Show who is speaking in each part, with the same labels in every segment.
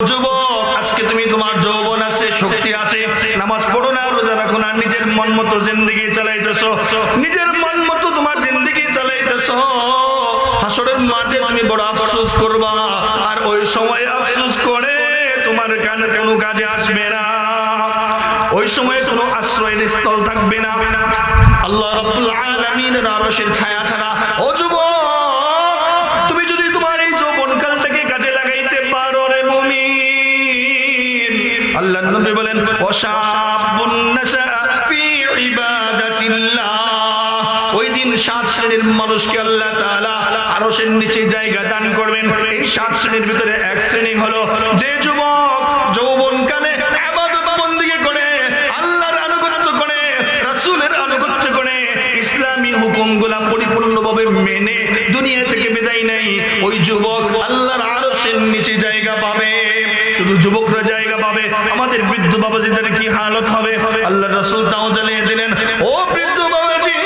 Speaker 1: যুবক, আজকে তুমি তোমার যৌবন আছে, শক্তি আছে, নামাজ পড়ো না, রোজা রাখো না, নিজের মন মতো জিন্দেগি চালাইতেছো, নিজের মন মতো তোমার জিন্দেগি চালাইতেছো। হাসরের মাঠে তুমি বড় আফসোস করবা, আর ওই সময় আফসোস করে তোমার কোনো কাজে আসবে না। ওই সময় কোনো আশ্রয়ের স্থল থাকবে না আল্লাহ রাব্বুল আলামিনের আরশের ছায়া ছাড়া। ও যুবক, তুমি যদি তোমার এই যৌবনকালটাকে কাজে লাগাইতে পারো রে মুমিন, আল্লাহর নবী বলেন ওয়াশাবুন নাশা ফি ইবাদাতিল্লাহ, ওই দিন 7 শ্রেণীর মানুষকে আল্লাহ তাআলা আরশের নিচে জায়গা দান করবেন। এই 7 শ্রেণীর ভিতরে এক শ্রেণী হলো যে যুবক যৌবনকালে ইবাদত বندگی করে, আল্লাহর আনুগত্য করে, রাসূলের আনুগত্য করে, ইসলামী হুকুমগুলা পরিপূর্ণভাবে মেনে দুনিয়া থেকে বিদায় নেয়, ওই যুবক আল্লাহর আরশের নিচে জায়গা পাবে। শুধু যুবকরা জায়গা পাবে, আমাদের বৃদ্ধ বাবাজিদের কি হালত হবে? আল্লাহর রাসূল তাও জানিয়ে দিলেন, ও বৃদ্ধ বাবাজি,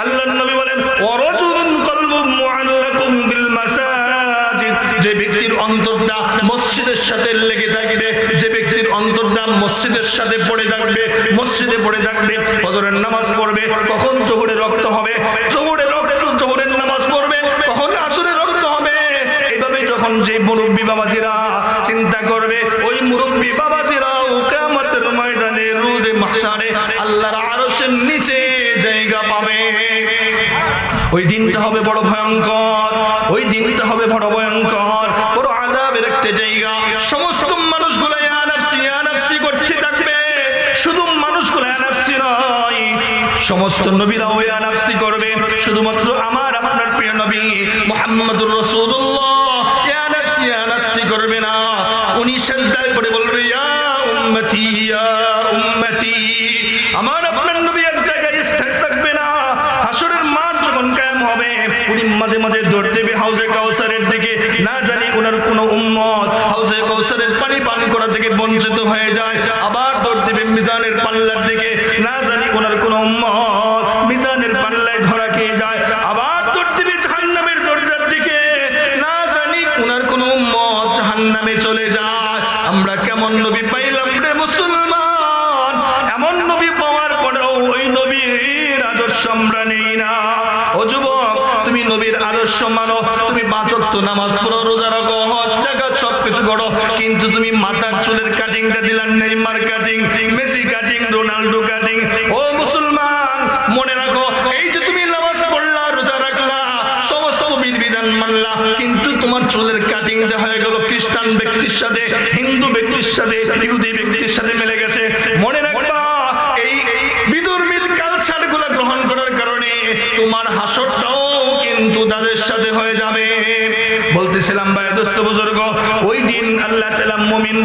Speaker 1: আল্লাহর নবী বলেন ওয়ারাজুলুন কলবু মুআল্লাকুম বিল মাসাজিদ, যে ব্যক্তির অন্তরটা মসজিদের সাথে লেগে থাকবে, যে ব্যক্তির অন্তরটা মসজিদের সাথে পড়ে থাকবে, মসজিদে পড়ে থাকবে, ফজরের নামাজ পড়বে, কখন জোহরের রক্ত হবে, জোহরের রক্ত জোহরের নামাজ পড়বে, কখন আসরের রক্ত হবে। এইভাবে যখন যে মুরব্বী বাবাজিরা চিন্তা করবে, ওই মুরব্বী বাবাজিরাও কিয়ামতের ময়দানে রোজে মাহশারে আল্লাহর আরশের নিচে জায়গা পাবে। ওই দিনটা হবে বড় ভয়ঙ্কর, ওই দিনটা হবে বড় ভয়ঙ্কর, বড় আযাবের একটা জায়গা। সমস্ত মানুষগুলো ইয়া নাফসি করতে থাকবে। শুধু মানুষগুলো ইয়া নাফসি নয়, সমস্ত নবীরাও ইয়া নাফসি করবে। শুধুমাত্র আমার আপনার প্রিয় নবী মুহাম্মদুর রাসূলুল্লাহ ইয়া নাফসি করবে না। উনি সিজদায় পড়ে বলবে ইয়া উম্মতি। আমার আপনার নবী এক জায়গায় স্থির থাকবে না। হাসরের মাঠ যখন কায়েম হবে, উনি মাঝে মাঝে দৌড় দেবে হাউজে কাউসারের দিকে। না জানি ওনার কোন উম্মত হাউজে কাউসারের পানি পান করা থেকে বঞ্চিত হয়ে যায়। আবার দৌড় দেবে মিজানের পাল্লার দিকে। না জানি ওনার কোন উম্মত মিজানের পাল্লায় ধরা খেয়ে যায়। আবার দৌড় দেবে জাহান্নামের দরজার দিকে। না জানি ওনার কোন উম্মত জাহান্নামে চলে যায়। আমরা কেমন নবী পাইলাম রে মুসলমান? এমন নবী পাওয়ার পরেও ওই নবীর আদর্শ আমরা নেই না। ও যুবক, তুমি নবীর আদর্শ মানো, তুমি 5 ওয়াক্ত নামাজ পড়ো, রোজা রাখো, হজ যাকাত সবকিছু করো, কিন্তু তুমি মাথার চুলের কাটিংটা দিলেন Neymar cutting, Messi cutting, Ronaldo cutting. ও মুসলমান, মনে রাখো, এই যে তুমি নামাজ পড়লা, রোজা রাখলা, সমস্ত বিধিবিধান মানলা, কিন্তু তোমার চুলের কাটিংটা হয়ে গেল খ্রিস্টান ব্যক্তির সাথে, হিন্দু ব্যক্তির সাথে, ইহুদি ব্যক্তির সাথে মিলে গেছে। মনে রাখবা, এই বিধর্মী কালচারগুলো গ্রহণ করার কারণে তোমার হাসরটাও কিন্তু তাদের সাথে হয়ে যাবে। বলতেছিলাম ভাই দোস্ত বুজুর্গ, ওই দিন আল্লাহ তাআলা মুমিন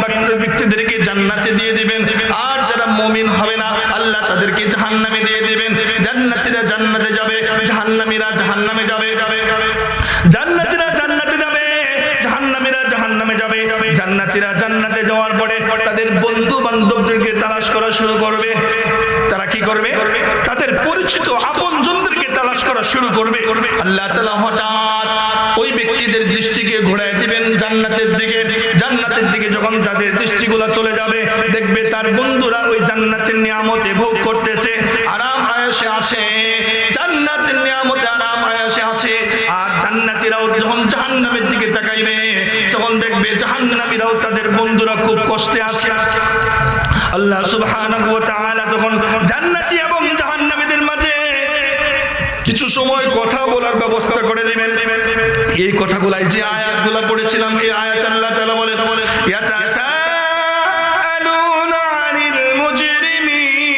Speaker 1: ব্যক্তিদেরকে জান্নাতে দিয়ে দিবেন, আর যারা মুমিন হবে না আল্লাহ তাদেরকে জাহান্নামে দিয়ে দিবেন। জান্নাতীরা জান্নাতে যাবে, জাহান্নামীরা জাহান্নামে যাবে, জান্নাতীরা জান্নাতে যাবে, জাহান্নামীরা জাহান্নামে যাবে। জান্নাতীরা জান্নাতে যাওয়ার পরে তাদের বন্ধু বান্ধবদেরকে তালাশ করা শুরু করবে। তারা কি করবে? তাদের পরিচিত আপনজনদেরকে তালাশ করা শুরু করবে। আল্লাহ তাআলা হঠাৎ ওই ব্যক্তিদের দৃষ্টিকে ঘোরায় দিবেন জান্নাতের দিকে। জান্নাতের দিকে যখন তাদের দৃষ্টিগুলো চলে যাবে, দেখবে তার বন্ধুরা ওই জান্নাতের নিয়ামতে ভোগ করতেছে, আরাম আয়েশে আছে, জান্নাতের নিয়ামতে আরাম আয়েশে আছে। আর জান্নাতীরাও যখন জাহান্নামের দিকে তাকাইবে, তখন দেখবে জাহান্নামীরাও তাদের বন্ধুরা খুব কষ্টে আছে। আল্লাহ সুবহানাহু ওয়া তাআলা তখন জান্নাতী এবং জাহান্নামীদের মাঝে কিছু সময় কথা বলার ব্যবস্থা করে দিবেন। এই কথাগুলাই যে আয়াতগুলো পড়েছিলাম, এই আয়াত আল্লাহ তাআলা বলেন ইয়াতাসাআলুনা আনিল মুজরিমিন,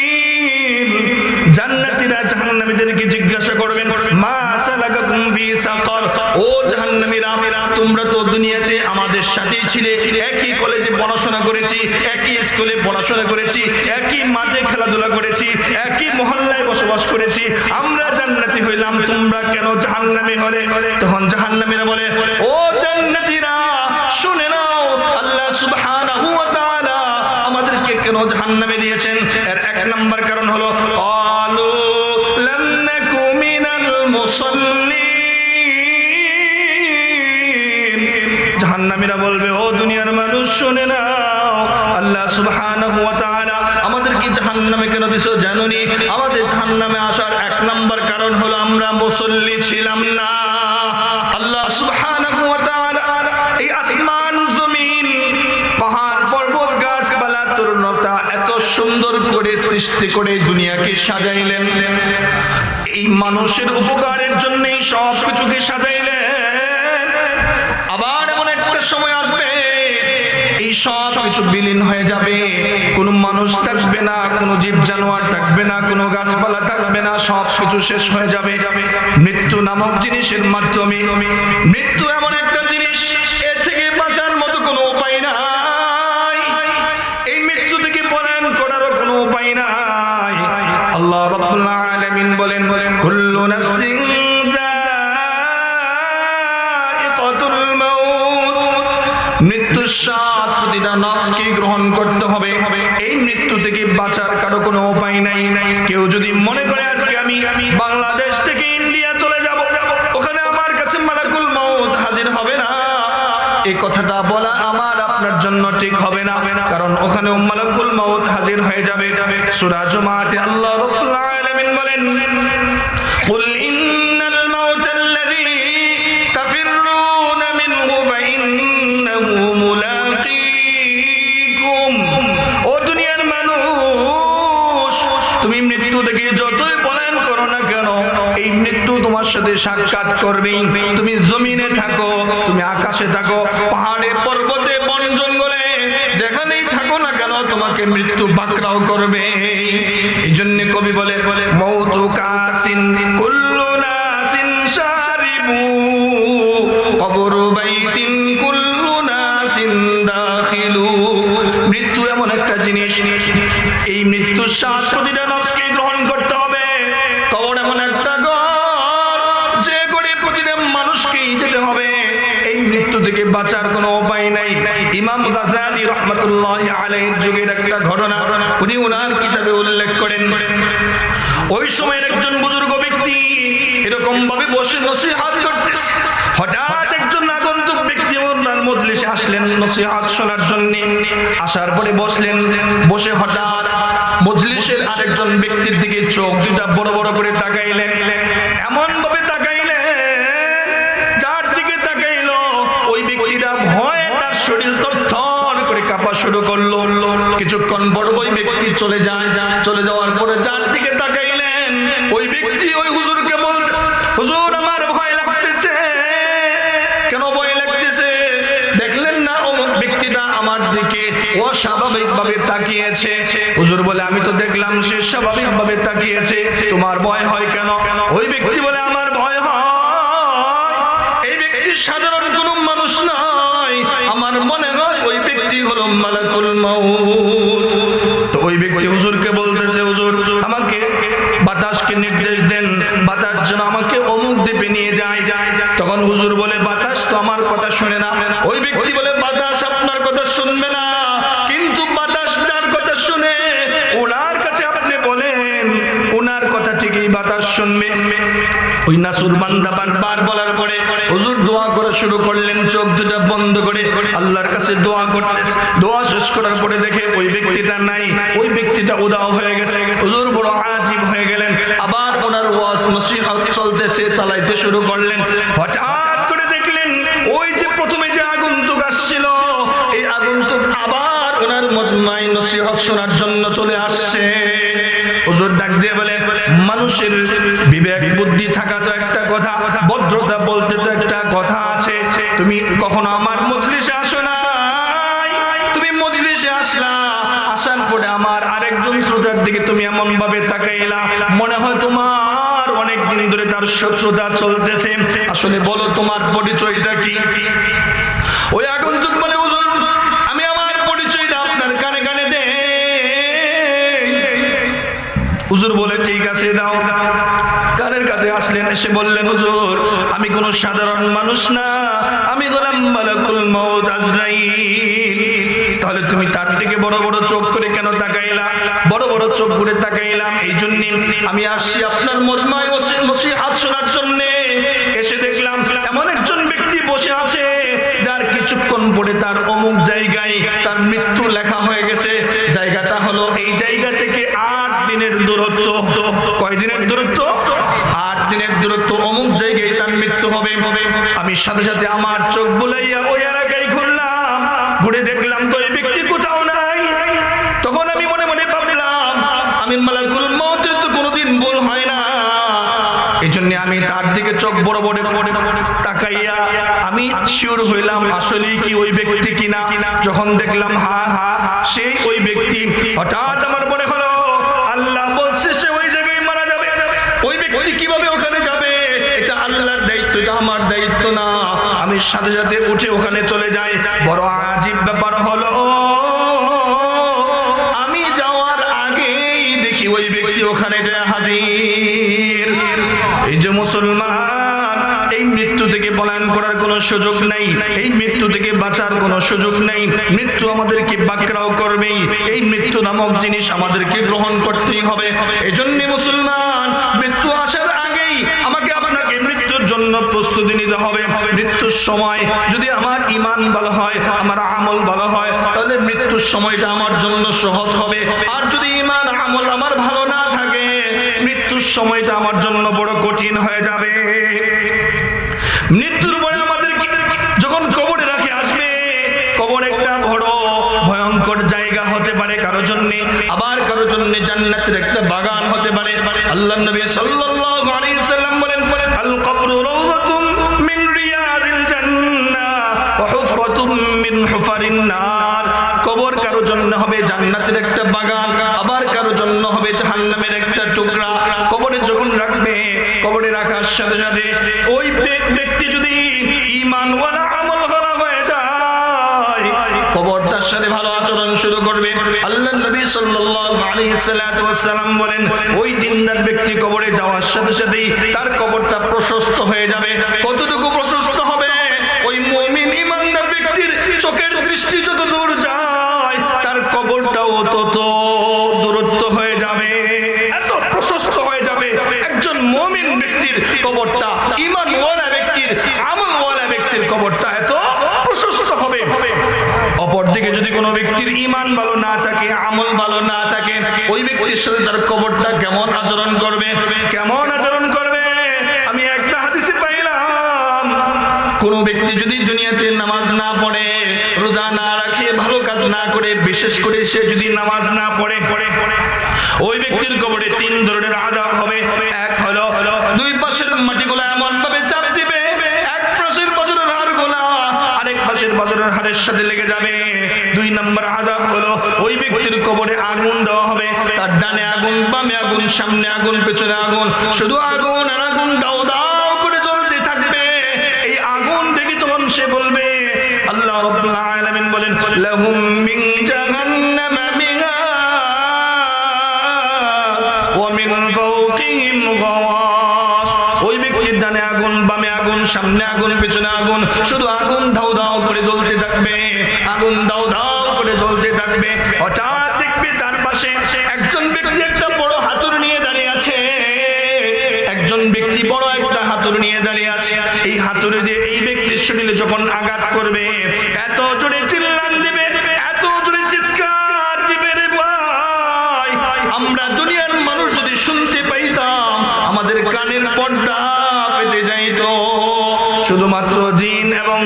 Speaker 1: জান্নাতীরা জাহান্নামীদেরকে জিজ্ঞাসা করবেন মা সালাকাকুম ফি সাকার, ও জাহান্নামীরা, তোমরা তো দুনিয়াতে আমাদের সাথেই ছিলে, একই কলেজে পড়াশোনা করেছি, একই স্কুলে পড়াশোনা করেছি, একই মাঠে খেলাধুলা করেছি, একই মহল্লায় বসবাস করেছি, আমরা জান্নাতি হইলাম, তোমরা কেন জাহান্নামী হলে? তখন জাহান্নামীরা বলে, ও জান্নাতীরা, শুনে নাও, আল্লাহ সুবহানাহু ওয়া তাআলা আমাদেরকে কেন জাহান্নামে দিয়েছেন? এর 1 নম্বর কারণ হলো ক্বালু লাম নাকু মিনাল মুসাল্লিন। জাহান্নামীরা বলবে বলবে, ও দুনিয়ার মানুষ শুনে নাও, আল্লাহ সুবহানাহু ওয়া তাআলা আমাদেরকে জাহান্নামে কেন দিছো জানোনি? আমাদের জাহান্নামে আসার এক নাম্বার কারণ হলো আমরা মুসল্লি ছিলাম না। আল্লাহ সুবহানাহু ওয়া তাআলা এই আসমান জমিন পাহাড় পর্বত গাছপালা তরুণতা এত সুন্দর করে সৃষ্টি করে দুনিয়াকে সাজাইলেন। এই মানুষের উপকারের জন্যই সব কিছুকে সাজাইলেন। আবার এমন একটা সময় আসবে এই সব কিছু বিলীন হয়ে যাবে, কোনো মানুষ থাকবে না, কোনো জীব জানোয়ার থাকবে না, কোনো গাছপালা থাকবে না, সব কিছু শেষ হয়ে যাবে মৃত্যু নামক জিনিসের মাধ্যমে। মৃত্যু এমন একটা জিনিস, এর থেকে বাঁচার মতো কোনো উপায় নাই, এই মৃত্যু থেকে পলায়ন করারও কোনো উপায় নাই। আল্লাহ রাব্বুল আলামিন বলেন, কুল্লু নাফসিন যায়িকাতুল মাউত, মৃত্যুর স্বাদ প্রতিটা নফসকে গ্রহণ করতে হবে। এই মৃত্যু থেকে বাঁচার কারো কোনো উপায় নাই। কেউ যদি মনে করে আজকে আমি বাংলাদেশ থেকে ইন্ডিয়া চলে যাব, ওখানে আমার কাছে মালাকুল মাউত হাজির হবে না, এই কথাটা বলা আমার আপনার জন্য ঠিক হবে না, কারণ ওখানে মালাকুল মাউত হাজির হয়ে যাবে। সূরা জুমাতে আল্লাহ রাব্বুল আলামিন বলেন, কুল ইন্নাল মাউতাল্লাযী তাফিররুনা মিনহু ফাইন্নাহু মুলাকীকুম। ও দুনিয়ার মানুষ, তুমি মৃত্যু থেকে যতই পলায়ন করো না কেন, এই মৃত্যু তোমার সাথে সাক্ষাৎ করবেই। তুমি জমিনে থাকো, তুমি আকাশে থাকো, পাহাড়ে পর্বতে বন জঙ্গলে, যেখানেই থাকো না কেন তোমাকে মৃত্যু পাকড়াও করবে। এই জন্য কবি বলে, মৌতু কাসিন কুল্লু নাসিন শারিবু, কবরু বাইতিন কুল্লু নাসিন দাখিলু। মৃত্যু এমন একটা জিনিস, এই মৃত্যুর স্বাদ প্রতিটা নফসকে গ্রহণ করতে হবে। কবর এমন একটা ঘর, যে করে প্রতিটা মানুষকেই যেতে হবে। এই মৃত্যু থেকে বাঁচার কোনো উপায় নাই। ইমাম গাজ্জালী রাহমাতুল্লাহি আলাইহির যুগের একটা ঘটনা উনি ওনার কিতাবে উল্লেখ করেন। ওই সময়ের একজন বুজুর্গ ব্যক্তি এরকম ভাবে বসে নসিহত করতেছে, হঠাৎ একজন আগন্তুক ব্যক্তি ওনার মজলিসে আসলেন নসিহত শোনার জন্য। আসার পরে বসলেন, বসে হঠাৎ মজলিসের আরেকজন ব্যক্তির দিকে চোখ দুটা বড় বড় করে তাকাইলেন। এমন ভাবে তাকাইলেন, যার দিকে তাকাইলো ওই ব্যক্তিটা ভয়ে তার শরীর থরথর করে কাঁপা শুরু করলো। কিছুক্ষণ পর ওই ব্যক্তি চলে যায়। চলে যাওয়ার পরে যার দিকে তাকাইলেন ওই ব্যক্তি ওই হুজুরকে বলতেছে, হুজুর আমার ভয় লাগতেছে। কেন ভয় লাগতেছে? দেখলেন না অমুক ব্যক্তিটা আমার দিকে অস্বাভাবিক ভাবে তাকিয়েছে। হুজুর বলে, আমি তো দেখলাম সে স্বাভাবিক ভাবে তাকিয়েছে, তোমার ভয় হয় কেন? ওই ব্যক্তি বলে, আমার ভয় হয় এই ব্যক্তি সাধারণ কোন মানুষ নয়, আমার মনে হয় ওই ব্যক্তি হলো মালাকুল মাউত। তো ওই ব্যক্তি হুজুরকে বলতেছে, হুজুর আমাকে বাতাসকে নির্দেশ দেন, বাতাস যেন আমাকে অমুক দ্বীপে নিয়ে যায়। তখন হুজুর বলে, বাতাস তো আমার কথা শুনে না। ওই ব্যক্তি বলে, বাতাস আপনার কথা শুনবে না, কিন্তু বাতাস যার কথা শুনে ওনার কাছে আপনি বলেন, ওনার কথা ঠিকই বাতাস শুনবে। ওই নাসুর বান্দা বারবার বলার পরে হুজুর দোয়া করা শুরু করলেন, চোখ দুটো বন্ধ করে আল্লাহর কাছে দোয়া করতেছে। দোয়া শেষ করার পরে দেখে ওই ব্যক্তিটা নাই, ওই ব্যক্তিটা উদাও হয়ে গেছে। হুজুর বড় আজীব হয়ে গেলেন। আবার ওনার ওয়াজ নসিহত চলতেছে, চালাইতে শুরু করলেন। হঠাৎ করে দেখলেন ওই যে প্রথমে যে আগন্তুক আসছিল, এই আগন্তুক আবার ওনার মজমায় নসিহত শোনার জন্য চলে আসছে। হুজুর ডাক দিয়ে বলে, মানুষের বিবেক বুদ্ধি থাকা তো একটা কথা, ভদ্রতা বলতে তো একটা কথা আছে। তুমি কখনো আমার মজলিসে আসো না, তুমি মজলিসে আসলা, আসার পরে আমার আরেকজন শ্রোতার দিকে তুমি এমন ভাবে তাকাইলা, মনে হয় তোমার অনেক দিন ধরে তার শত্রুতা চলতেছে। আসলে বলো তোমার পরিচয়টা কি? ওই আগন্তুক বলে, হুজুর আমি আমার পরিচয়টা আপনার কানে কানে দেই। হুজুর বলে, ঠিক আছে দাও। কানের কাছে আসলেন, এসে বললেন, হুজুর আমি কোনো সাধারণ মানুষ না, আমি গোলাম মালাকুল মাউত আজরাইল। তাহলে তুমি তার দিকে বড় বড় চোখ করে কেন তাকাইলা? বড় বড় চোখ করে তাকাইলাম এই জন্য আমি আসছি আপনার মজমায় নসিহত শোনার জন্য। এসে দেখলাম এমন একজন ব্যক্তি বসে আছে যার কিছু কিছুক্ষণ পরে তার অমুক জায়গায় তার মৃত্যু লেখা হয়ে গেছে। জায়গাটা হলো এই জায়গা থেকে 8 দিনের দূরত্ব। কয় দিনের দূরত্ব? 8 দিনের দূরত্ব। অমুক জায়গায় তার মৃত্যু হবে। আমি সাথে সাথে আমার চোখ বুলাইয়া ওই এলাকায় ঘুরলাম, ঘুরে দেখলাম তো এই ব্যক্তি কোথাও নাই। তখন আমি মনে মনে ভাবলাম, আমি মালাকুল মউতের তো কোনোদিন ভুল হয় না। এই জন্য আমি তার দিকে চোখ বড় বড় তাকাইয়া আমি শিওর হইলাম আসলে কি ওই ব্যক্তি কিনা। যখন দেখলাম হ্যাঁ সেই ওই ব্যক্তি, হঠাৎ আমার মনে হলো আল্লাহ বলছে সে ওই জায়গায় মারা যাবে। ওই ব্যক্তি কিভাবে ওখানে যাবে? এটা আল্লাহর দায়িত্ব, এটা আমার দায়িত্ব না। আমি সাথে সাথে উঠে ওখানে চলে যাই। বড় আজীব ব্যাপার হলো, আমি যাওয়ার আগেই দেখি ওই ব্যক্তি ওখানে যায় হাজির। এই যে মুসলমান, এই মৃত্যু থেকে পলায়ন করার কোনো সুযোগ নেই, এই মৃত্যু থেকে বাঁচার কোনো সুযোগ নেই। মৃত্যু আমাদেরকে বাকরাও করবেই। এই মৃত্যু নামক জিনিস আমাদেরকে গ্রহণ করতেই হবে। এই জন্য মুসলমান, মৃত্যু আসার আগেই আমাকে আপনাকে মৃত্যুর জন্য প্রস্তুতি নিতে হবে। মৃত্যুর সময় যদি আমার ঈমান ভালো হয়, আমার আমল ভালো হয়, তাহলে মৃত্যুর সময়টা আমার জন্য সহজ হবে। আর যদি ঈমান আমল আমার ভালো না থাকে, মৃত্যুর সময়টা আমার জন্য বড় কঠিন হয়ে যাবে। মৃত্যুর পরে আমাদের যখন কবরে রাখে আসবে, কবর একটা বড় ভয়ঙ্কর জায়গা হতে পারে কারো জন্য, আবার কারো জন্য জান্নাতের একটা বাগান হতে পারে। আল্লাহর নবী সাল্লাল্লাহু আলাইহি সাল্লাম বলেন, আল কবরু রাওযাতুম মিন রিয়াজিল জান্নাহ ওয়া হুফরাতুম মিন হুফারিন নার। কবর কারো জন্য হবে জান্নাতের একটা বাগান, আবার কারো জন্য হবে জাহান্নামের একটা টুকরা। কবরে যখন রাখবে, কবরে রাখার সাথে সাথে ওই ব্যক্তি যদি ঈমানওয়ালা আমলওয়ালা হয়ে যায়, কবর তার সাথে ভালো আচরণ শুরু করবে। আল্লাহর নবী সাল্লাল্লাহু আলাইহি ওয়াসাল্লাম বলেন, ওই দিনদার ব্যক্তি কবরে যাওয়ার সাথে সাথেই তার কবরটা প্রশস্ত হয়ে যাবে। কতটুকু প্রশস্ত হবে? ওই মুমিন ঈমানদার ব্যক্তির চোখের দৃষ্টি যত দূর যায়, তার কবরটাও তত দূরত্ব হয়ে যাবে, এত প্রশস্ত হয়ে যাবে। একজন মুমিন ব্যক্তির কবরটা, ঈমানওয়ালা ব্যক্তির, আমলওয়ালা ব্যক্তির কবরটা এত প্রশস্ত হবে। অপরদিকে যদি কোনো ব্যক্তির ঈমান ভালো না থাকে, আমল ভালো না থাকে, ওই ব্যক্তির সাথে তার কবরটা কেমন আচরণ করবে? কেমন আচরণ করবে? আমি একটা হাদিসে পাইলাম, কোনো ব্যক্তি যদি দুনিয়াতে নামাজ না পড়ে, রোজা না রাখে, ভালো কাজ না করে, বিশেষ করে সে যদি নামাজ না পড়ে, ওই ব্যক্তির কবরে 3 ধরনের আযাব হবে। এক হলো দুই পাশের মাটিগুলো এমন ভাবে চাপ দিবে, এক পাশের পাথরের হাড়গুলো আরেক পাশের পাথরের হাড়ের সাথে লেগে যাবে। 2 নম্বর আযাব হলো ওই ব্যক্তির কবরে আগুন দেওয়া হবে। তার ডানে আগুন, বামে আগুন, সামনে আগুন, পেছনে আগুন, শুধু আগুন আর আগুন দাও দাও করে জ্বলতে থাকবে। এই আগুন দেখে তখন সে বলবে, আল্লাহ রাব্বুল আলামিন বলেন, লাহুম মিন জাহান্নামা মিহাদ ওয়া মিন ফাওকিহিম গাওয়াশ। ওই ব্যক্তির ডানে আগুন, বামে আগুন, সামনে আগুন, পেছনে আগুন, শুধু আগুন দাও দাও করে জ্বলতে থাকবে, আগুন দাও দাও করে জ্বলতে থাকবে। হঠাৎ দেখবে তার পাশে একজন ব্যক্তি একটা বড় হাতুড়ি নিয়ে দাঁড়িয়ে আছে। একজন ব্যক্তি বড় একটা হাতুড়ি নিয়ে দাঁড়িয়ে আছে। এই হাতুড়ি দিয়ে এই ব্যক্তির শরীরে যখন আঘাত করবে, এত জোরে চিল্লান দিবে, এত জোরে চিৎকার দিবে রে ভাই, আমরা দুনিয়ার মানুষ যদি শুনতে পাইতাম, আমাদের কানের পর্দা ফেটে যাইতো। শুধুমাত্র জিন এবং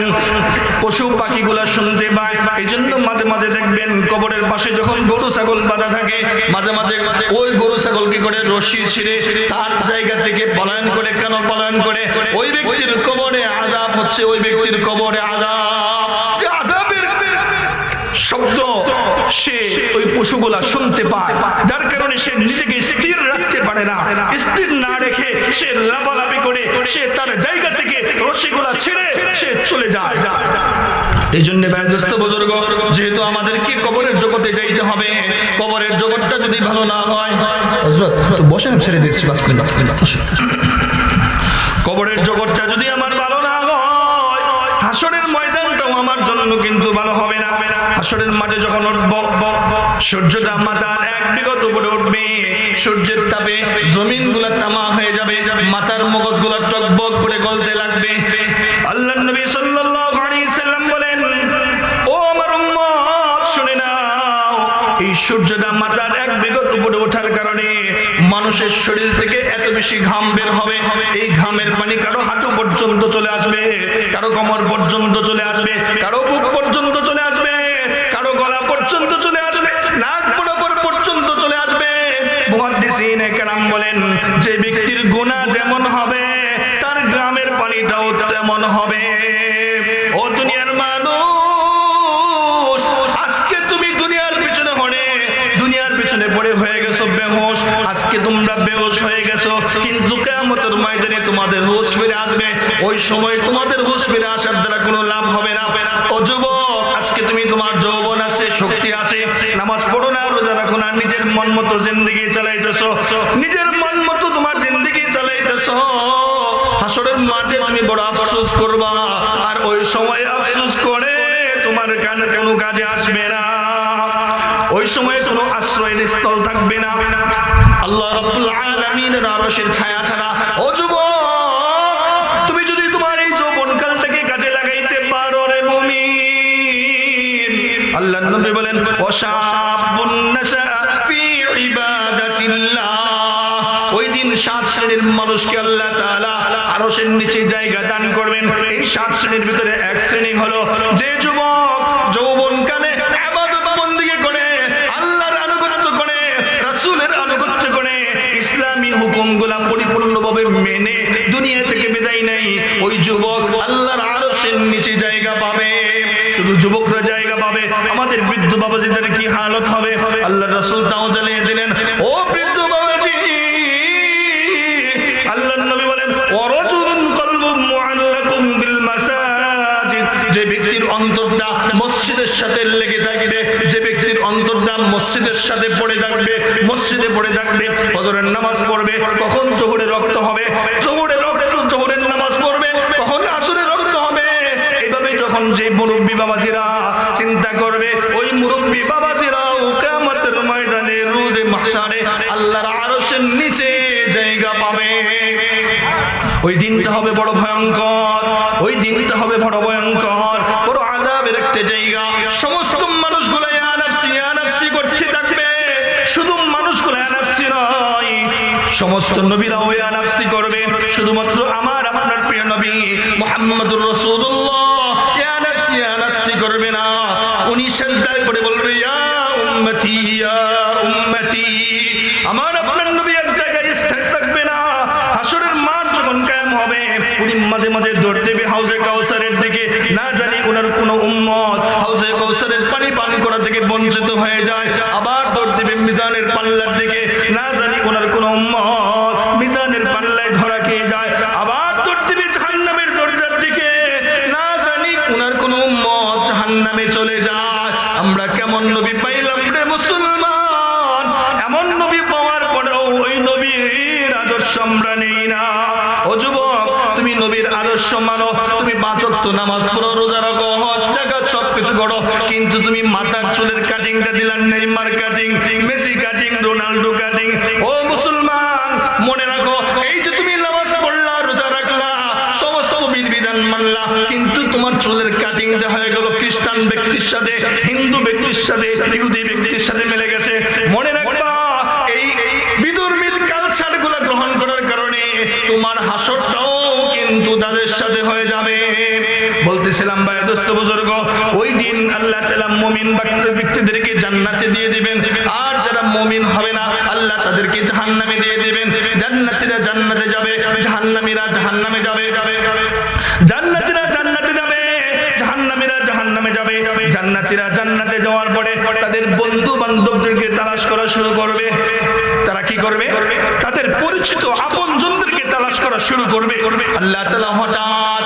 Speaker 1: পশু পাখিগুলা শুনতে পায়। এই জন্য মাঝে মাঝে দেখবেন কবরের পাশে যখন গরু ছাগল বাঁধা থাকে, মাঝে মাঝে ওই গরু ছাগলকে করে রশি ছিঁড়ে তার জায়গা থেকে পলায়ন করে। কেন পলায়ন করে? ওই ব্যক্তির কবরে আযাব হচ্ছে, ওই ব্যক্তির কবরে আযাব, যে আযাবের শব্দ সে ওই পশুগুলা শুনতে পায়, যার কারণে সে নিজেকে স্থির রাখতে পারে না। স্থির না রেখে সে লাফালাফি করে, সে তার জায়গা থেকে রশিগুলা ছেড়ে সে চলে যায়। এই জন্য দোস্ত বুজুর্গ, যেহেতু আমাদেরকে কবরের জগতে যাইতে হবে, কবরের জগৎটা যদি ভালো না হয়, হযরত তো বসেন, ছেড়ে দিচ্ছি, কবরের জগৎটা যদি আমার ভালো না হয়, হাসরের ময়দানটাও আমার জন্য কিন্তু ভালো হবে না। হাসরের মাঠে যখন উঠব, সূর্যটা মাথার 1 বিঘত উপরে উঠবে, সূর্যের তাপে জমিনগুলা তামা হয়ে যাবে, মাথার মগজগুলা টকবক করে গলতে লাগবে। আল্লাহর নবী সাল্লাল্লাহু আলাইহি সাল্লাম বলেন, এই সূর্যটা মাথার এক বিগত উপরে ওঠার কারণে মানুষের শরীর থেকে এত বেশি ঘাম বের হবে, এই ঘামের পানি কারো হাঁটু পর্যন্ত চলে আসবে, কারো কোমর পর্যন্ত চলে আসবে, কারো বুক পর্যন্ত চলে আসবে, কারো গলা পর্যন্ত চলে আসবে, নাক বরাবর পর্যন্ত চলে আসবে। মুহাদ্দিসিনে কেরাম বলেন যে ব্যক্তির গুনাহ যেমন হবে তার ঘামের পানিটাও তেমন হবে। ও দুনিয়ার মানুষ, আজকে তুমি দুনিয়ার পিছনে পড়ে হয়ে গেছো বেহুশ, আজকে তোমরা বেহুশ হয়ে গেছো, কিন্তু কিয়ামতের ময়দানে তোমাদের হুঁশ ফিরে আসবে। ওই সময় তোমাদের হুঁশ ফিরে আসার দ্বারা কোনো লাভ হবে না। ও যুবক, আজকে তুমি তোমার যৌবন আছে, শক্তি আছে, নামাজ পড়ো না, রোজা রাখো না, নিজের মন মতো জিন্দেগি চালাইতেছো, নিজের মন মতো তোমার জিন্দেগি চালাইতেছো। হাসরের মাঠে তুমি বড় আফসোস করবা, আর ওই সময় আফসোস করে তোমার কোনো কাজে আসবে না। ওই সময় কোনো আশ্রয়ের স্থল থাকবে না আল্লাহ রাব্বুল আলামিনের আরশের ছায়া ছাড়া। ও যুবক, তুমি যদি তোমার এই যৌবনকালটাকে কাজে লাগাইতে পারো রে মুমিন, আল্লাহর নবী বলেন ওয়াশাবুন নাশা ফি ইবাদাতিল্লাহ, ওই দিন 7 শ্রেণীর মানুষকে আল্লাহ তাআলা আরশের নিচে জায়গা দান করবেন। এই 7 শ্রেণীর ভিতরে এক শ্রেণী হলো যে যুবক যৌবনকালে ইবাদত বندگی করে, আল্লাহর আনুগত্য করে, রাসূলের আনুগত্য করে, ইসলামী হুকুমগুলা পরিপূর্ণভাবে মেনে দুনিয়া থেকে বিদায় নেয়, ওই যুবক আল্লাহর আরশের নিচে জায়গা পাবে। শুধু যুবকরা জায়গা পাবে, আমাদের বৃদ্ধ বাবাজিদের কি হালত হবে? আল্লাহর রাসূল তাও জানিয়ে দিলেন, ও বৃদ্ধ বাবাজি, আল্লাহর নবী বলেন ওয়ারাজুলুন কলবুন মুআল্লাকুম বিল মাসাজিদ, যে ব্যক্তির অন্তরটা মসজিদের সাথে লেগে থাকবে, যে ব্যক্তির অন্তরটা মসজিদের সাথে পড়ে থাকবে, মসজিদে পড়ে থাকবে, ফজরের নামাজ পড়বে, কখন জোহরের রক্ত হবে, জোহরের নামাজ পড়বে, কখন আসরের রক্ত হবে। এইভাবে যখন যে মুরব্বী বাবাজিরা চিন্তা করবে, ওই মুরব্বী বাবাজিরাও কিয়ামতের ময়দানে রোজে মাহশারে আল্লাহর আরশের নিচে জায়গা পাবে। ওই দিনটা হবে বড় ভয়ঙ্কর, ওই দিনটা হবে বড় ভয়ঙ্কর, বড় আযাবের একটা জায়গা। সমস্ত মানুষগুলো ইয়া নাফসি করতে থাকবে, শুধু মানুষগুলো ইয়া নাফসি নয়, সমস্ত নবীরাও ইয়া নাফসি করবে। শুধুমাত্র আমার আপনার প্রিয় নবী মুহাম্মদুর রাসূলুল্লাহ ইয়া নাফসি করবে না, উনি সিজদায় পড়ে বলবে ইয়া উম্মতি, আমার আপনার নবী এক জায়গায় স্থির থাকবে না। হাসরের মাঠ যখন কায়েম হবে, উনি মাঝে মাঝে দৌড় দেবে হাউজে কাউসারের দিকে, না জানি ওনার কোন উম্মত হাউজে কাউসারের পানি পান করা থেকে বঞ্চিত হয়ে যায়। আবার দৌড় দেবে মিজানের পাল্লার দিকে, না জানি ওনার কোন উম্মত মিজানের পাল্লায় ধরা খেয়ে যায়। আবার দৌড় দেবে জাহান্নামের দরজার দিকে, না জানি ওনার কোন উম্মত জাহান্নামে চলে যায়। আমরা কেমন নবী পাইলাম রে মুসলমান? এমন নবী পাওয়ার পরেও ওই নবীর আদর্শ আমরা নেই না। ও যুবক, তুমি নবীর আদর্শ মানো, তুমি 5 ওয়াক্ত নামাজ পড়ো, রোজা রাখো, হজ যাকাত সবকিছু করো, কিন্তু তুমি মাথার চুলের কাটিংটা দিলেন Neymar cutting, Messi cutting, Ronaldo cutting. ও মুসলমান, মনে রাখো, এই যে তুমি নামাজ পড়লা, রোজা রাখলা, সমস্ত বিধিবিধান মানলা, কিন্তু তোমার চুলের কাটিংটা হয়ে গেল খ্রিস্টান ব্যক্তির সাথে, হিন্দু ব্যক্তির সাথে, ইহুদি ব্যক্তির সাথে মিলে গেছে। মনে রাখবা, এই বিধর্মী কালচারগুলো গ্রহণ করার কারণে তোমার হাসরটাও কিন্তু তাদের সাথে হয়ে যাবে। বলতেছিলাম ভাই দোস্ত বুজুর্গ, ওই দিন আল্লাহ তাআলা মুমিন ব্যক্তিদেরকে জান্নাতে দিয়ে দিবেন, আর যারা মুমিন হবে না আল্লাহ তাদেরকে জাহান্নামে দিয়ে দিবেন। জান্নাতীরা জান্নাতে যাবে, জাহান্নামীরা জাহান্নামে যাবে, জান্নাতীরা জান্নাতে যাবে, জাহান্নামীরা জাহান্নামে যাবে। জান্নাতীরা জান্নাতে যাওয়ার পরে তাদের বন্ধু বান্ধবদেরকে তালাশ করা শুরু করবে। তারা কি করবে? তাদের পরিচিত আপনজনদেরকে তালাশ করা শুরু করবে। আল্লাহ তাআলা হঠাৎ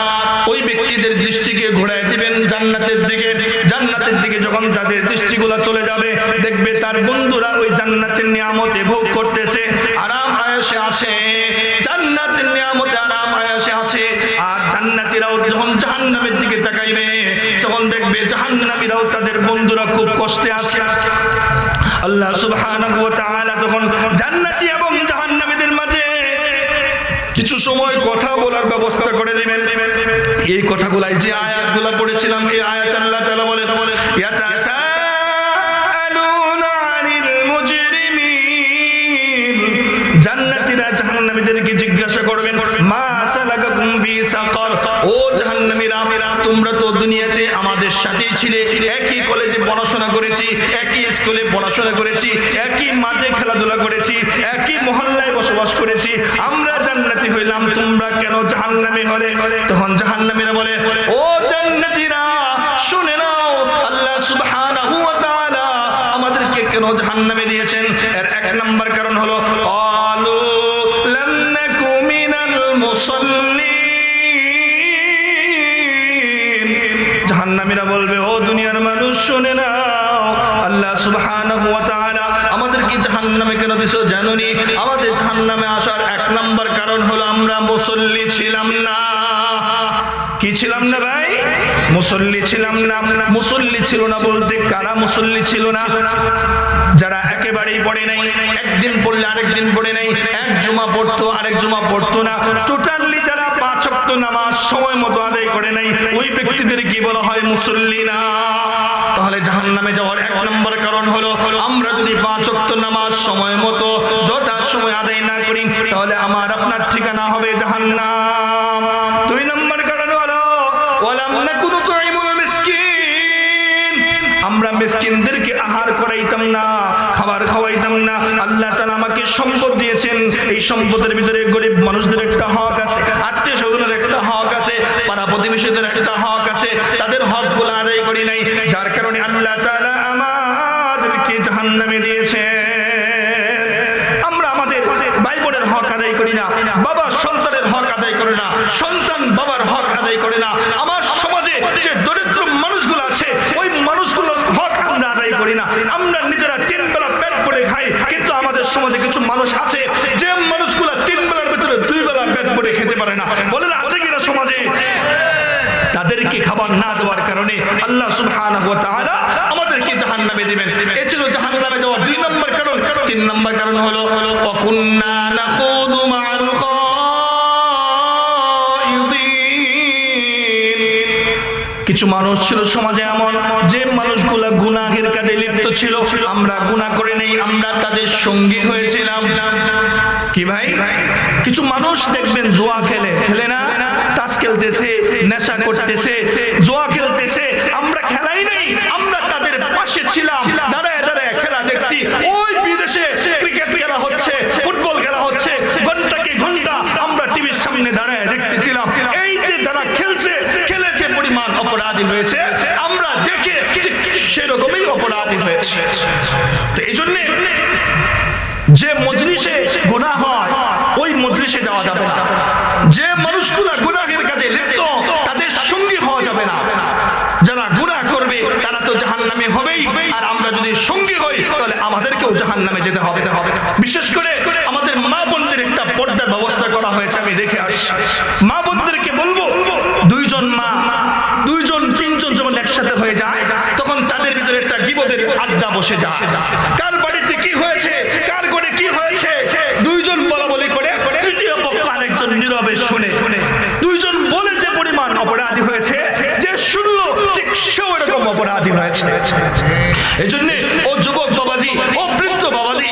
Speaker 1: ওই ব্যক্তিদের দৃষ্টিকে ঘোরায় দিবেন জান্নাতের দিকে। জান্নাতের দিকে যখন তাদের দৃষ্টিগুলো চলে যাবে, দেখবে তার বন্ধুরা ওই জান্নাতের নিয়ামতে ভোগ করতেছে, আরাম আয়েশে আছে, জান্নাতের নিয়ামতে আরাম আয়েশে আছে। আর জান্নাতীরাও যখন জাহান্নামের দিকে তাকাইবে, তখন দেখবে জাহান্নামীরাও তাদের বন্ধুরা খুব কষ্টে আছে। আল্লাহ সুবহানাহু ওয়া তাআলা তখন জান্নাতী এবং জাহান্নামীদের মাঝে কিছু সময় কথা বলার ব্যবস্থা করে দিবেন। এই কথাগুলাই যে আয়াতগুলো পড়েছিলাম, এই আয়াত আল্লাহ তাআলা বলেন ইয়াতাসাআলুনা তোমরা তো দুনিয়াতে আমাদের সাথেই ছিলে, একই কলেজে পড়াশোনা করেছি, একই স্কুলে পড়াশোনা করেছি, একই মাঠে খেলাধুলা করেছি, একই মহল্লায় বসবাস করেছি, আমরা জান্নাতি হইলাম, তোমরা কেন জাহান্নামী হলে? তখন জাহান্নামীরা বলে, ও জান্নাতীরা শুনে নাও, আল্লাহ সুবহানাহু ওয়া তাআলা আমাদেরকে কেন জাহান্নামে দিয়েছেন? এর এক নাম্বার কারণ হলো ক্বালু লাম নাকু মিনাল মুসাল্লিন। জাহান্নামীরা বলবে, ও দুনিয়ার মানুষ শুনে নাও, আল্লাহ সুবহানাহু ওয়া তাআলা আমাদেরকে জাহান্নামে কেন দিয়েছে জানোনি? আমাদের জাহান্নামে আসার এক নাম্বার কারণ হলো আমরা মুসল্লি ছিলাম না। কি ছিলাম না ভাই? মুসল্লি ছিলাম না। মুসল্লি ছিল না বলতে কারা মুসল্লি ছিল না? যারা একেবারেই পড়ে নাই, একদিন পড়লে আরেকদিন পড়ে নাই, এক জুমা পড়তো আরেক জুমা পড়তো না, টোটালি যারা 5 ওয়াক্ত নামাজ সময় মতো আদায় করে নাই, ওই ব্যক্তিদের কি বলা হয়? মুসল্লি না। তাহলে জাহান্নামে যাওয়ার এক নম্বর কারণ হলো আমরা যদি 5 ওয়াক্ত নামাজ সময় মতো যথার সময় আদায় না করি, তাহলে আমার আপনার ঠিকানা হবে জাহান্নাম। 2 নম্বর কারণ হলো ওয়ালাম নাকুনু তুইমুল মিসকিন, আমরা মিসকিনদেরকে আহার করাইতাম না, খাবার খাওয়াইতাম না। আল্লাহ তাআলা আমাকে সম্পদ দিয়েছেন, এই সম্পদের ভিতরে গরিব মানুষদের একটা হক আছে, আত্মীয় স্বজনের একটা হক আছে, পাড়া প্রতিবেশীদের একটা হক আছে, তাদের হকগুলো আদায় করি নাই, যার কারণে আল্লাহ তাআলা আমাদেরকে জাহান্নামে দিয়েছেন। আমরা আমাদের ভাই বোনের হক আদায় করি না, বাবা সন্তানের হক আদায় করে না, সন্তান বাবার হক আদায় করে না। আমার সমাজে যে দরিদ্র মানুষগুলো আছে, ওই মানুষগুলোর হক আমরা আদায় করি না। আমরা নিজেরা 3 বেলা পেট ভরে খাই, কিন্তু আমাদের সমাজে কিছু মানুষ আছে যে মানুষগুলো 3 বেলার ভিতরে 2 বেলা পেট ভরে খেতে পারে না। বলেন আছে কিনা সমাজে? তাদেরকে খাবার না দেওয়ার কারণে আল্লাহ সুবহানাহু ওয়া তাআলা আমাদেরকে জাহান্নামে দিবেন। এই ছিল জাহান্নামে যাওয়ার 2 নম্বর কারণ। 3 নম্বর কারণ হলো ওয়া কুন্না নাখুদু মাআল খায়িদিন। কিছু মানুষ ছিল সমাজে এমন, যে মানুষগুলো গুনাহের কাজে লিপ্ত ছিল, আমরা গুনাহ করে নেই, আমরা তাদের সঙ্গী হয়েছিলাম। কি ভাই? কিছু মানুষ দেখবেন জুয়া খেলে না, তাস খেলতেছে, নেশা করতেছে, জুয়া খেলতেছে, আমরা খেলাই নাই, আমরা তাদের পাশে ছিলাম, দাঁড়ায় দাঁড়ায় খেলা দেখছি। ওই বিদেশে ক্রিকেট খেলা হচ্ছে, ফুটবল খেলা হচ্ছে, ঘন্টাকে ঘন্টা আমরা টিভির সামনে দাঁড়ায় দেখতেছিলাম। এই যে যারা খেলেছে পরিমাণ অপরাধী হয়েছে, আমরা দেখে সেরকমই অপরাধী হয়েছে। তো এই জন্য যে মজলিসে গুনাহ হয়, ওই মজলিসে যাওয়া যাবে না। যে মানুষগুলা গুনাহের কাজে লিপ্ত, তাদের সঙ্গী হওয়া যাবে না। যারা গুনাহ করবে তারা তো জাহান্নামে হবেই, আর আমরা যদি সঙ্গী হই তাহলে আমাদেরকেও জাহান্নামে যেতে হবে। বিশেষ করে আমাদের মা বোনদের একটা পর্দার ব্যবস্থা করা হয়েছে, আমি দেখে আসছি। মা বোনদেরকে বলবো, 2 জন মা 2 জন 3 জন যখন একসাথে হয়ে যায়, তখন তাদের ভিতরে একটা গীবতের আড্ডা বসে যায়। কার বাড়িতে কি হয়েছে, কার ঘরে কি হয়েছে, 2 জন বলাবলি করে, তৃতীয় পক্ষ আরেকজন নীরবে শুনে। 2 জন বলে যে পরিমাণ অপরাধী হয়েছে, যে শুনলো ঠিক সেও এরকম অপরাধী হয়েছে। এই জন্য ও যুবক বাবাজি, ও বৃদ্ধ বাবাজি,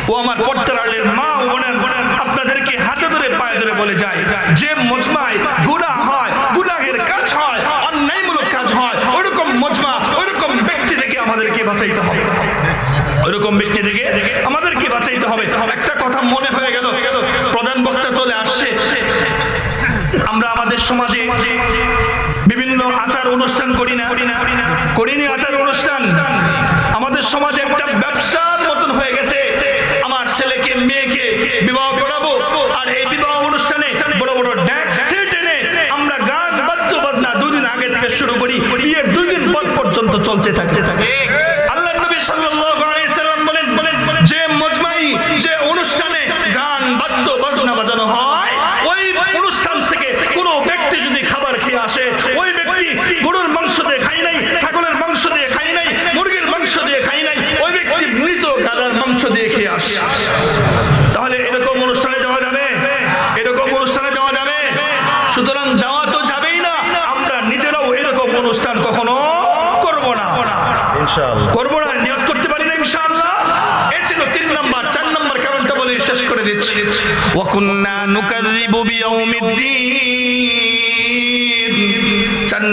Speaker 1: ও আমার পর্দার আড়ালের মা ও বোনেরা, আপনাদেরকে হাতে ধরে পায়ে ধরে বলে যায়, যে মজমায় গুনাহ হয়, গুনাহের কাজ হয়, অন্যায়মূলক কাজ হয়, ওইরকম মজমা, ওইরকম ব্যক্তি থেকে আমাদেরকে বাঁচাইতে হবে। ওইরকম ব্যক্তি থেকে আমাদেরকে বাঁচাইতে হবে। একটা কথা মনে হয়ে গেল, প্রধান বক্তা চলে আসছে। আমরা আমাদের সমাজে বিভিন্ন আচার অনুষ্ঠান করিনি আচার অনুষ্ঠান। আমাদের সমাজে একটা ব্যবসার মতন হয়ে গেছে। আমার ছেলেকে মেয়েকে বিবাহ করাবো, আর এই বিবাহ অনুষ্ঠানে বড় বড় ড্যান্স সেট এনে আমরা গান বাদ্য বাজনা 2 দিন আগে থেকে শুরু করি, বিয়ের 2 দিন পর পর্যন্ত চলতে থাকে। আল্লাহ নবী সাল্লাল্লাহু আলাইহি সাল্লাম বলেন, যে মজমাই, যে অনুষ্ঠানে গান বাদ্য বাজনা বাজানো হয়, ওই অনুষ্ঠান থেকে কোনো ব্যক্তি যদি খাবার খেয়ে আসে, ওই ব্যক্তি গরুর মাংস দিয়ে খাই নাই, ছাগলের মাংস দিয়ে খাই নাই, মুরগির মাংস দিয়ে খাই নাই, ওই ব্যক্তি মৃত গাধার মাংস দিয়ে খেয়ে আসে। তাহলে এরকম অনুষ্ঠানে যাওয়া যাবে? এরকম অনুষ্ঠানে যাওয়া যাবে? সুতরাং যাওয়া তো যাবেই না, আমরা নিজেরাও এরকম অনুষ্ঠান কখনো করব না, ইনশাআল্লাহ। নিয়ত করতে পারি না ইনশাআল্লাহ। এই ছিল 3 নম্বর। 4 নম্বর কারণটা বলে শেষ করে দিচ্ছি। ওয়া কুন্না নুকাযযিবু বিয়াউমিদ্দিন। 4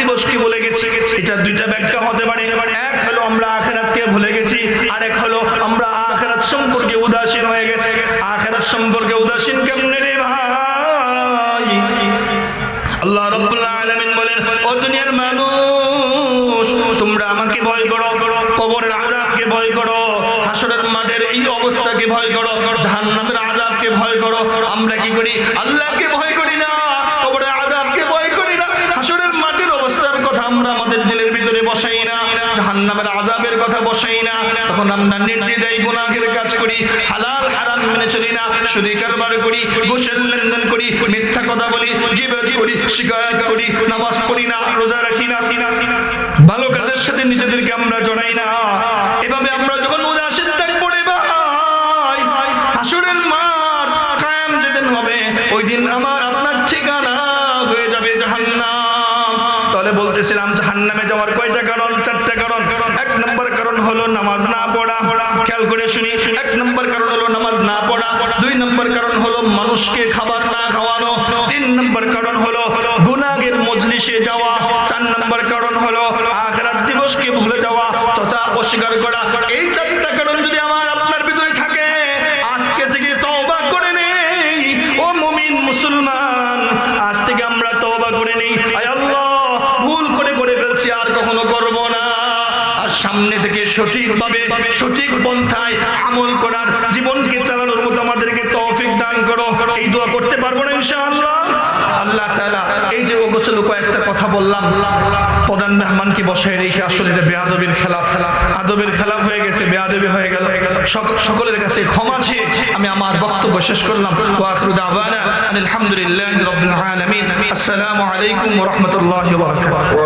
Speaker 1: দিবসকে ভুলে গেছি। এটা দুইটা ব্যাখ্যা হতে পারে। এক হলো আমরা আখিরাতকে ভুলে গেছি, আর এক হলো আমরা আখিরাত সম্পর্কে উদাসীন হয়ে গেছি। আখিরাত সম্পর্কে উদাসীন কেমনে রে ভাই? আল্লাহ রাব্বুল আলামিন বলেন, ও দুনিয়ার মানুষ, তোমরা আমাকে ভয় করো, কবরের আযাবকে ভয় করো, হাসরের মাঠের এই অবস্থাকে ভয় করো, জাহান্নামের আযাবকে ভয় করো। আমরা কি করি? আল্লাহকে ভয় করি না, কবরের আযাবকে ভয় করি না, হাসরের মাঠের অবস্থার কথা আমরা আমাদের দিলের ভিতরে বসাই না, জাহান্নামের আযাবের কথা বসাই না। তখন আমরা নির্দ্বিধায় গুনাহের কাজ করি, হালাল হারাম মেনে চলি না, সুদী কারবার করি, ঘুষের লেনদেন করি, মিথ্যা কথা বলি, গীবত করি, শিকায়ত করি, নামাজ পড়ি না, রোজা রাখি না, ভালো কাজের সাথে নিজেদেরকে আমরা জড়াই না। এভাবে আমরা যখন উদাসীন থাকবো রে ভাই, হাসরের মাঠ কায়াম যেদিন হবে, ওই দিন আমার আপনার ঠিকানা হয়ে যাবে জাহান্নাম। তাহলে বলতেছিলাম জাহান্নামে যাওয়ার কয়টা কারণ? 4টা কারণ। 1 নম্বর কারণ হলো নামাজ না পড়া। খেয়াল করে শুনি, 1 নম্বর কারণ হলো নামাজ না পড়া। 2 নম্বর কারণ হলো মানুষকে খাবার না খাওয়ানো। 3 নম্বর কারণ হলো গুনাহের মজলিসে যাওয়া। 4 নম্বর কারণ হলো আখিরাত দিবসকে ভুলে যাওয়া তথা অস্বীকার করা। এই 4টা কারণ যদি আমার আপনার ভিতরে থাকে, আজকে থেকে তওবা করে নেই ও মুমিন মুসলমান, আজ থেকে আমরা তওবা করে নেই। আয় আল্লাহ, ভুল করে ফেলছি, আর কখনো করব না। আর সামনে থেকে সঠিকভাবে সঠিক পন্থায় আমল করার, জীবনকে চালানোর মতো আমাদেরকে তৌফিক দান করো। এই দোয়া করতে পারবো না ইনশাআল্লাহ? আল্লাহ তাআলা এই যে ওগোছলো কয়েকটা কথা বললাম, প্রধান মেহমানকে বসায় রেখে আসলে এটা বেয়াদবির খেলাফ, আদবের খেলাফ হয়ে গেছে, বেয়াদবি হয়ে গেল। সকলের কাছে ক্ষমা চেয়ে আমি আমার বক্তব্য শেষ করলাম। ওয়া আখিরু দাওয়ানা আলহামদুলিল্লাহি রাব্বিল আলামিন। আসসালামু আলাইকুম ওয়া রাহমাতুল্লাহি ওয়া বারাকাতুহু।